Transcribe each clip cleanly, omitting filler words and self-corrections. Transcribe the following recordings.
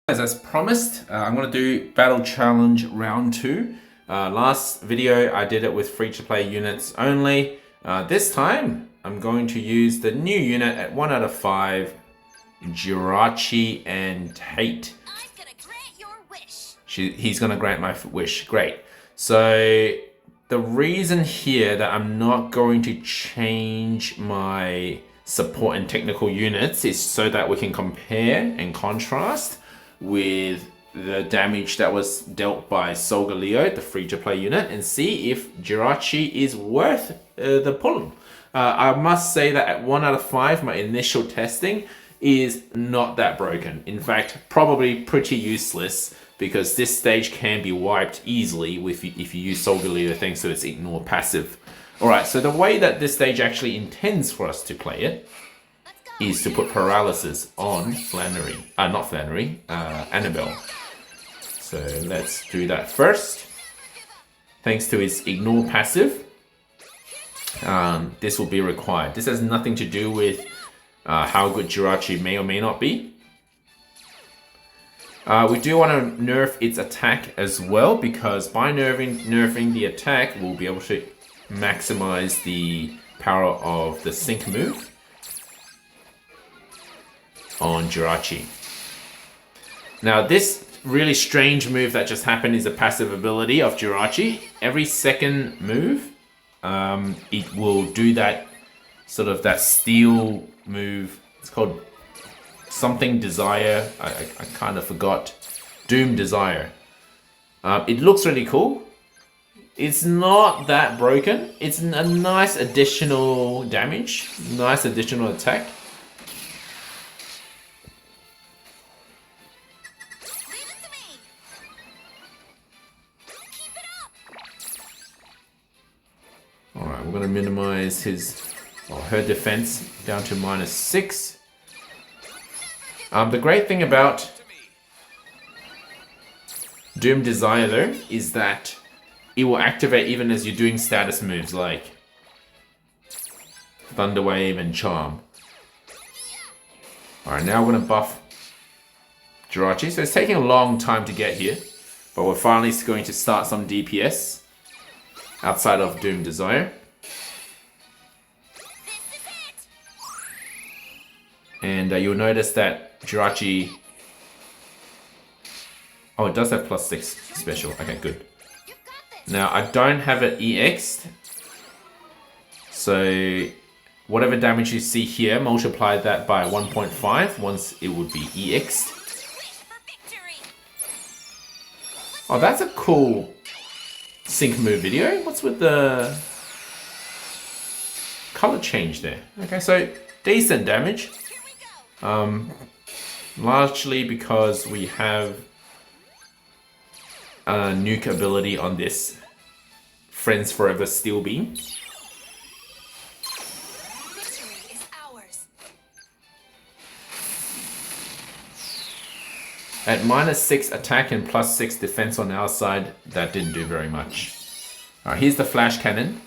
As promised, I'm going to do Battle Challenge Round 2. Last video I did it with free-to-play units only. This time I'm going to use the new unit at 1 out of 5, Jirachi and Tate. I'm gonna grant your wish. He's going to grant my wish. Great. So the reason here that I'm not going to change my support and technical units is so that we can compare and contrast with the damage that was dealt by Solgaleo, the free-to-play unit, and see if Jirachi is worth the pull. I must say that at 1 out of 5, my initial testing is not that broken. In fact, probably pretty useless because this stage can be wiped easily if you use Solgaleo thanks to its ignore passive. Alright, so the way that this stage actually intends for us to play it is to put paralysis on Anabel. So let's do that first. Thanks to his ignore passive, this will be required. This has nothing to do with how good Jirachi may or may not be. We do want to nerf its attack as well, because by nerfing the attack, we'll be able to maximize the power of the sync move on Jirachi. Now this really strange move that just happened is a passive ability of Jirachi. Every second move, it will do that sort of that steel move. It's called something desire. I kind of forgot. Doom desire. It looks really cool. It's not that broken. It's a nice additional damage, nice additional attack. Alright, we're going to minimize her defense down to -6. The great thing about Doom Desire though is that it will activate even as you're doing status moves like Thunder Wave and Charm. Alright, now we're going to buff Jirachi. So it's taking a long time to get here, but we're finally going to start some DPS outside of Doom Desire. And you'll notice that Jirachi... Oh, it does have +6 special. Okay, good. Now, I don't have it EX'd. So, whatever damage you see here, multiply that by 1.5 once it would be EX'd. Oh, that's a cool sync move video. What's with the color change there? Okay, so decent damage. Largely because we have a nuke ability on this Friends Forever Steel Beam. At -6 attack and +6 defense on our side, that didn't do very much. Alright, here's the flash cannon.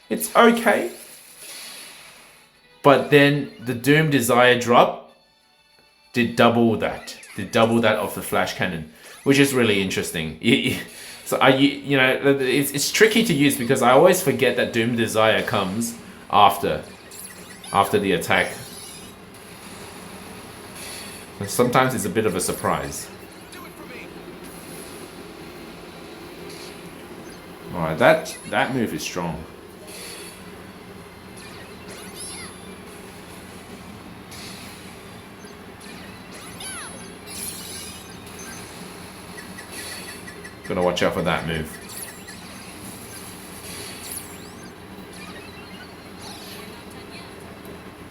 It's okay. But then the Doom Desire drop did double that. Did double that of the flash cannon, which is really interesting. So you know, it's tricky to use because I always forget that Doom Desire comes after the attack. Sometimes it's a bit of a surprise. Alright, that move is strong. Gotta watch out for that move.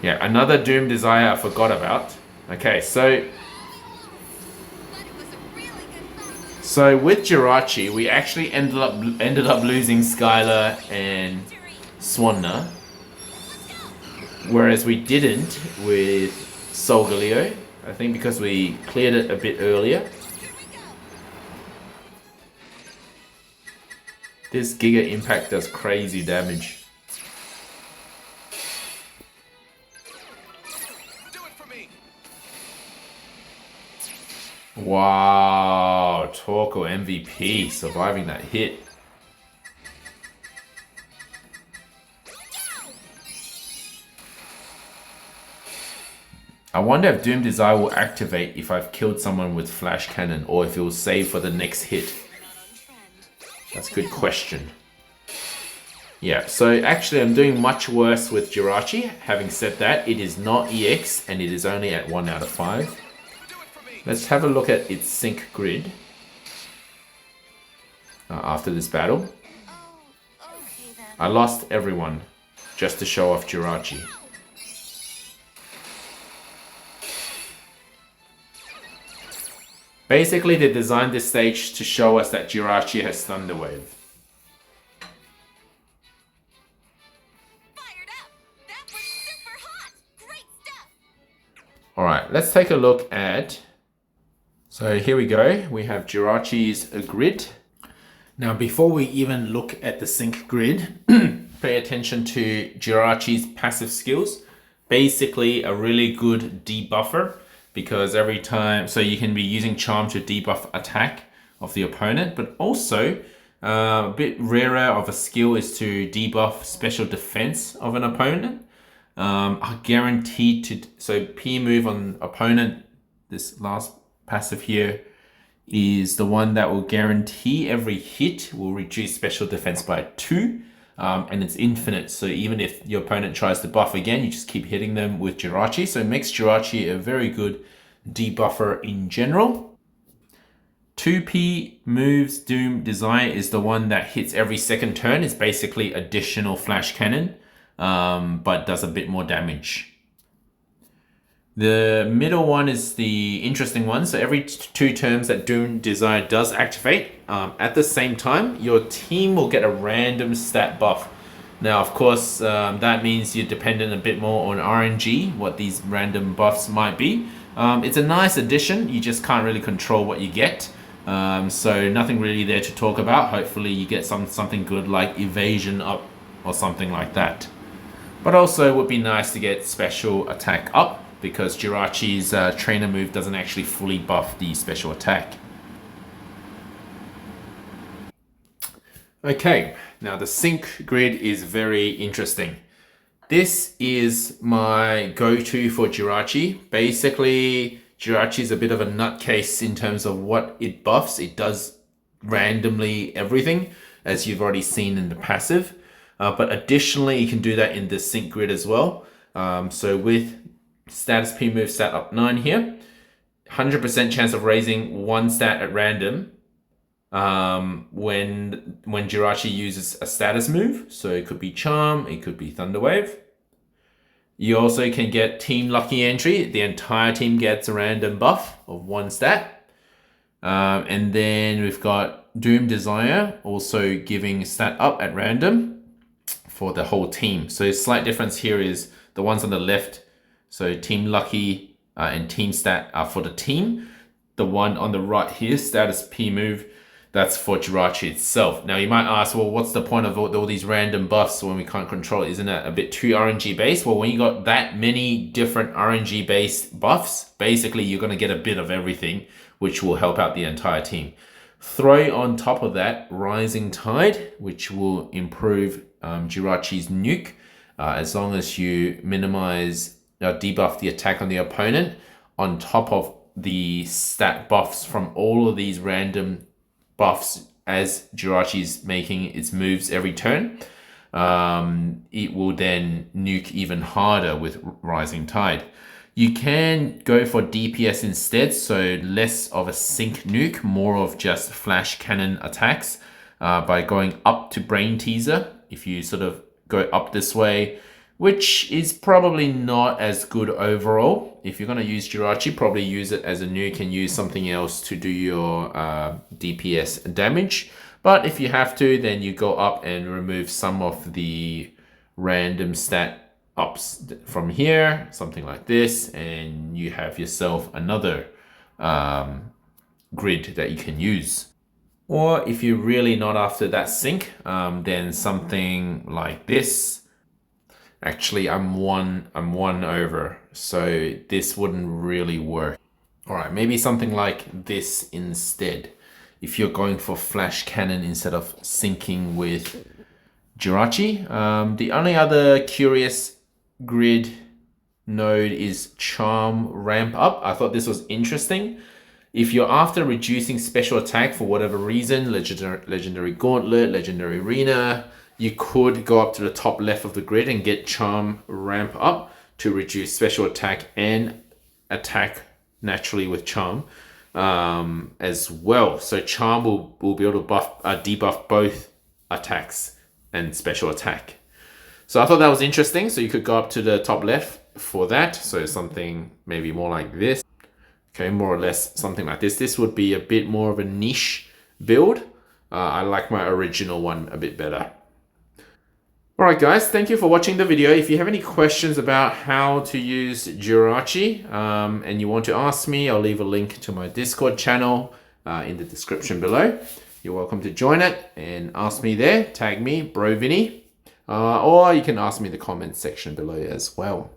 Yeah, another Doom Desire I forgot about. Okay, so with Jirachi, we actually ended up losing Skylar and Swanna, whereas we didn't with Solgaleo. I think because we cleared it a bit earlier. This Giga Impact does crazy damage. Wow, Torko MVP surviving that hit. I wonder if Doom Desire will activate if I've killed someone with Flash Cannon or if it will save for the next hit. That's a good question. Yeah, so actually I'm doing much worse with Jirachi. Having said that, it is not EX and it is only at 1 out of 5. Let's have a look at its sync grid after this battle. I lost everyone just to show off Jirachi. Basically, they designed this stage to show us that Jirachi has Thunder Wave. Fired up. That was super hot. Great stuff. Alright, let's take a look at... So here we go. We have Jirachi's grid. Now, before we even look at the sync grid, pay attention to Jirachi's passive skills. Basically, a really good debuffer. Because every time, so you can be using Charm to debuff attack of the opponent, but also a bit rarer of a skill is to debuff special defense of an opponent. Are guaranteed to, so P move on opponent, this last passive here is the one that will guarantee every hit will reduce special defense by 2. And it's infinite, so even if your opponent tries to buff again, you just keep hitting them with Jirachi. So it makes Jirachi a very good debuffer in general. 2P moves Doom Desire is the one that hits every second turn. It's basically additional flash cannon, but does a bit more damage. The middle one is the interesting one. So every 2 turns that Doom Desire does activate, at the same time, your team will get a random stat buff. Now, of course, that means you're dependent a bit more on RNG, what these random buffs might be. It's a nice addition. You just can't really control what you get. So nothing really there to talk about. Hopefully you get something good like evasion up or something like that. But also it would be nice to get special attack up, because Jirachi's trainer move doesn't actually fully buff the special attack. Okay, now the sync grid is very interesting. This is my go-to for Jirachi. Basically, Jirachi is a bit of a nutcase in terms of what it buffs. It does randomly everything, as you've already seen in the passive. But additionally, you can do that in the sync grid as well. So with status P move stat up 9 here, 100% chance of raising 1 stat at random when Jirachi uses a status move. So it could be Charm, it could be Thunder Wave. You also can get Team Lucky Entry. The entire team gets a random buff of 1 stat. And then we've got Doom Desire also giving stat up at random for the whole team. So a slight difference here is the ones on the left, so Team Lucky and Team Stat are for the team. The one on the right here, Status P move, that's for Jirachi itself. Now you might ask, well, what's the point of all these random buffs when we can't control it? Isn't that a bit too RNG based? Well, when you got that many different RNG based buffs, basically you're going to get a bit of everything, which will help out the entire team. Throw on top of that Rising Tide, which will improve Jirachi's nuke, as long as you minimize, debuff the attack on the opponent, on top of the stat buffs from all of these random buffs as Jirachi's making its moves every turn. It will then nuke even harder with Rising Tide. You can go for DPS instead, so less of a sync nuke, more of just flash cannon attacks by going up to Brain Teaser. If you sort of go up this way, which is probably not as good overall. If you're going to use Jirachi, probably use it as a nuke and use something else to do your DPS damage. But if you have to, then you go up and remove some of the random stat ups from here, something like this, and you have yourself another grid that you can use. Or if you're really not after that sync, then something like this. Actually, I'm one over, so this wouldn't really work. All right, maybe something like this instead. If you're going for flash cannon instead of syncing with Jirachi. The only other curious grid node is charm ramp up. I thought this was interesting. If you're after reducing special attack for whatever reason, legendary gauntlet, legendary arena, you could go up to the top left of the grid and get charm ramp up to reduce special attack and attack naturally with charm as well. So charm will be able to debuff both attacks and special attack. So I thought that was interesting. So you could go up to the top left for that. So something maybe more like this. Okay, more or less something like this. This would be a bit more of a niche build. I like my original one a bit better. Alright guys, thank you for watching the video. If you have any questions about how to use Jirachi and you want to ask me, I'll leave a link to my Discord channel in the description below. You're welcome to join it and ask me there. Tag me, Bro Vinny. Or you can ask me in the comments section below as well.